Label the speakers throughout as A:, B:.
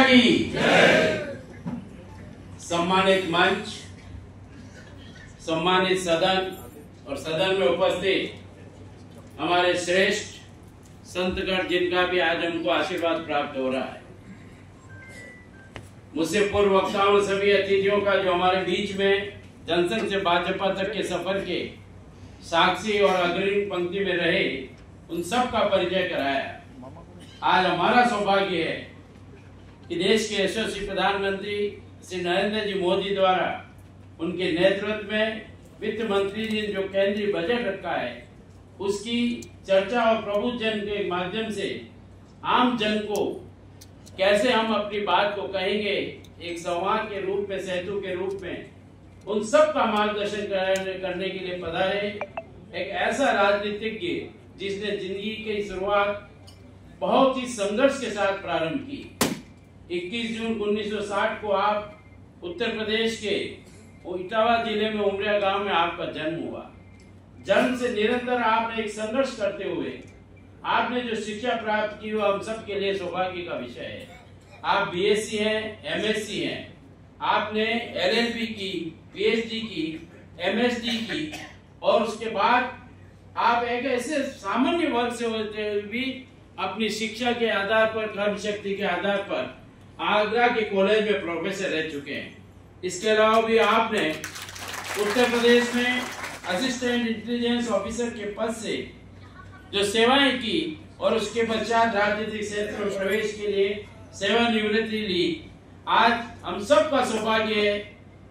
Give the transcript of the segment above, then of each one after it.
A: की सम्मानित मंच, सम्मानित सदन और सदन में उपस्थित हमारे श्रेष्ठ संतगण, जिनका भी आज हमको आशीर्वाद प्राप्त हो रहा है। मुझसे पूर्व वक्ताओं सभी अतिथियों का जो हमारे बीच में जनसंघ से भाजपा तक के सफर के साक्षी और अग्रणी पंक्ति में रहे, उन सब का परिचय कराया। आज हमारा सौभाग्य है कि देश के यशस्वी प्रधानमंत्री श्री नरेंद्र जी मोदी द्वारा उनके नेतृत्व में वित्त मंत्री जी ने जो केंद्रीय बजट रखा है, उसकी चर्चा और प्रबुद्धजन के माध्यम से आम जन को कैसे हम अपनी बात को कहेंगे, एक संवाद के रूप में, सेतु के रूप में, उन सब का मार्गदर्शन करने के लिए पधारे एक ऐसा राजनीतिज्ञ जिसने जिंदगी की शुरुआत बहुत ही संघर्ष के साथ प्रारंभ की। 21 जून 1960 को आप उत्तर प्रदेश के इटावा जिले में उमरिया गांव में आपका जन्म हुआ। जन्म से निरंतर आपने एक संघर्ष करते हुए आपने जो शिक्षा प्राप्त की, वो हम सब के लिए सौभाग्य का विषय है। आप बीएससी हैं, एमएससी हैं, आपने एलएलबी की, पीएचडी की, एमएसडी की, और उसके बाद आप एक ऐसे सामान्य वर्ग से होते हुए भी अपनी शिक्षा के आधार पर, कर्म शक्ति के आधार पर आगरा के कॉलेज में प्रोफेसर रह चुके हैं। इसके अलावा भी आपने उत्तर प्रदेश में असिस्टेंट इंटेलिजेंस ऑफिसर के पद से जो सेवाएं की और उसके पश्चात राजनीतिक क्षेत्र में प्रवेश के लिए सेवानिवृत्ति ली। आज हम सब का सौभाग्य है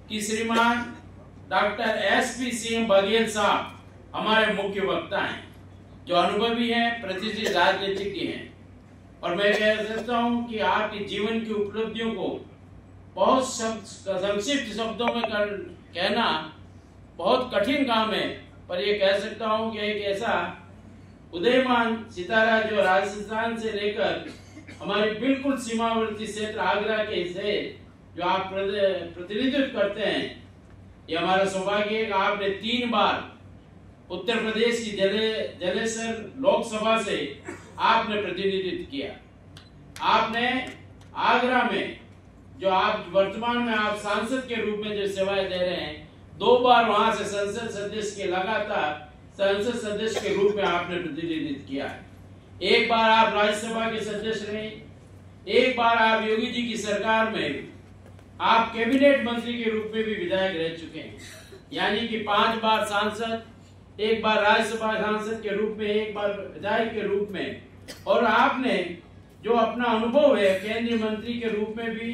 A: कि श्रीमान डॉक्टर एसपी सिंह बघेल साहब हमारे मुख्य वक्ता हैं, जो अनुभवी हैं, प्रतिष्ठित राजनीतिज्ञ हैं। और मैं कह सकता हूं कि आपके जीवन की उपलब्धियों को बहुत संक्षिप्त शब्दों में कहना बहुत कठिन काम है, पर ये कह सकता हूं कि एक ऐसा उदयमान सितारा जो राजस्थान से लेकर हमारे बिल्कुल सीमावर्ती क्षेत्र आगरा के से जो आप प्रतिनिधित्व करते हैं, ये हमारा सौभाग्य है कि आपने 3 बार उत्तर प्रदेश की जलेसर लोकसभा से आपने प्रतिनिधित्व किया। आपने आगरा में जो आप वर्तमान में आप सांसद के रूप में जो सेवाएं दे रहे हैं, 2 बार वहां से संसद सदस्य के लगातार संसद सदस्य के रूप में आपने प्रतिनिधित्व किया है। 1 बार आप राज्यसभा के सदस्य रहे, 1 बार आप योगी जी की सरकार में आप कैबिनेट मंत्री के रूप में भी विधायक रह चुके हैं। यानी कि 5 बार सांसद, 1 बार राज्यसभा सांसद के रूप में, 1 बार विधायक के रूप में, और आपने जो अपना अनुभव है केंद्रीय मंत्री के रूप में भी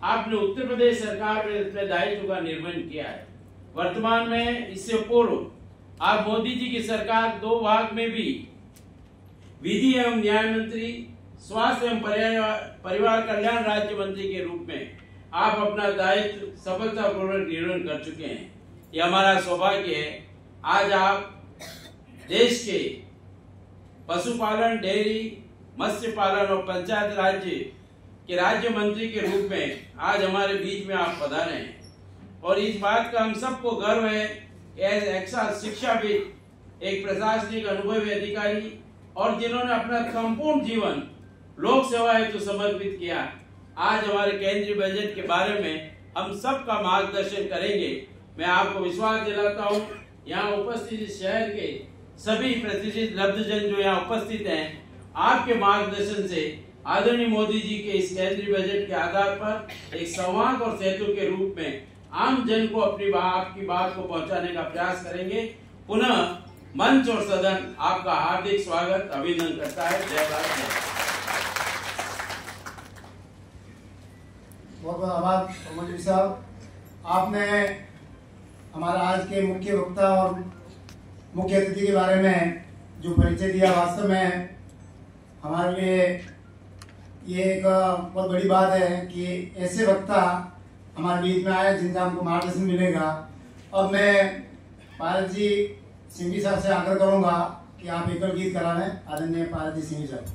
A: आपने उत्तर प्रदेश सरकार में अपने दायित्व का निर्वहन किया है। वर्तमान में इससे पूर्व आप मोदी जी की सरकार 2 भाग में भी विधि एवं न्याय मंत्री, स्वास्थ्य एवं परिवार कल्याण राज्य मंत्री के रूप में आप अपना दायित्व सफलतापूर्वक निर्वहन कर चुके हैं। ये हमारा सौभाग्य है। आज आप देश के पशुपालन, डेयरी, मत्स्य पालन और पंचायत राज्य के राज्य मंत्री के रूप में आज हमारे बीच में आप पधारे हैं, और इस बात का हम सबको गर्व है। एक शिक्षाविद, एक प्रशासनिक अनुभवी अधिकारी, और जिन्होंने अपना संपूर्ण जीवन लोक सेवा हेतु समर्पित किया, आज हमारे केंद्रीय बजट के बारे में हम सब का मार्गदर्शन करेंगे। मैं आपको विश्वास दिलाता हूं, यहाँ उपस्थित शहर के सभी प्रतिष्ठित लब्धजन जो यहाँ उपस्थित हैं, आपके मार्गदर्शन से आदरणीय मोदी जी के इस केंद्रीय बजट के आधार पर एक संवाद और सेतु के रूप में आम जन को आपकी बात को पहुंचाने का प्रयास करेंगे। पुनः मंच और सदन आपका हार्दिक स्वागत, अभिनंदन करता है। जय भारत।
B: बहुत बहुत आभार मोदी साहब। आपने हमारा आज के मुख्य वक्ता और मुख्य अतिथि के बारे में जो परिचय दिया, वास्तव में हमारे लिए ये एक बहुत बड़ी बात है कि ऐसे वक्ता हमारे बीच में आए जिनका हमको मार्गदर्शन मिलेगा। अब मैं पारस जी सिंघी साहब से आग्रह करूंगा कि आप एक गीत करा लें। आदरणीय पारस जी सिंघी साहब।